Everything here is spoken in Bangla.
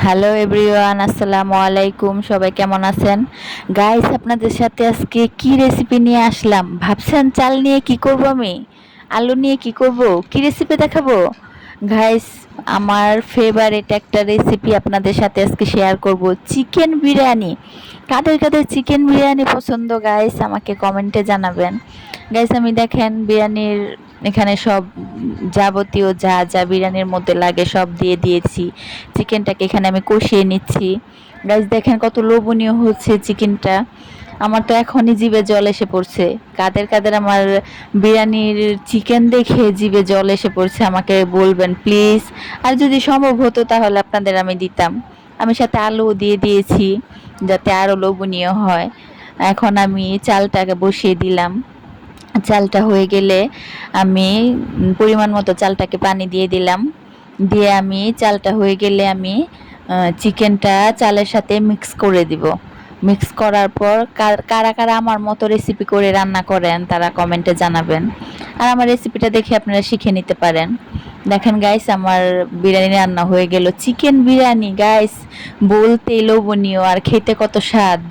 হ্যালো এভরিওয়ান, আসসালামু আলাইকুম। সবাই কেমন আছেন? গাইস, আপনাদের সাথে আজকে কি রেসিপি নিয়ে আসলাম ভাবছেন? চাল নিয়ে কি করব আমি? আলু নিয়ে কি করব? কি রেসিপি দেখাবো? গাইস, আমার ফেভারিট একটা রেসিপি আপনাদের সাথে আজকে শেয়ার করব, চিকেন বিরিয়ানি। কাদের কাদের চিকেন বিরিয়ানি পছন্দ গাইস আমাকে কমেন্টে জানাবেন। গাইস, আমি দেখেন বিরিয়ানির এখানে সব যাবতীয় যা যা বিরিয়ানির মধ্যে লাগে সব দিয়ে দিয়েছি। চিকেনটাকে এখানে আমি কষিয়ে নিচ্ছি। গাইস, দেখেন কত লোভনীয় হচ্ছে চিকেনটা। আমার তো এখনই জিভে জল এসে পড়ছে। কাদের কাদের আমার বিরিয়ানির চিকেন দেখে জিভে জল এসে পড়ছে আমাকে বলবেন প্লিজ। আর যদি সম্ভব হতো তাহলে আপনাদের আমি দিতাম। আমি সাথে আলু দিয়ে দিয়েছি যাতে আরো লোভনীয় হয়। এখন আমি চালটাকে বসিয়ে দিলাম। চালটা হয়ে গেলে আমি পরিমাণ মতো চালটাকে পানি দিয়ে দিলাম। দিয়ে আমি চালটা হয়ে গেলে আমি চিকেনটা চালের সাথে মিক্স করে দিব। মিক্স করার পর কারা কারা আমার মতো রেসিপি করে রান্না করেন তারা কমেন্টে জানাবেন। আর আমার রেসিপিটা দেখে আপনারা শিখে নিতে পারেন। দেখেন গাইস, আমার বিরিয়ানি রান্না হয়ে গেল। চিকেন বিরিয়ানি গাইস, বলতেই লোভনীয় আর খেতে কত স্বাদ।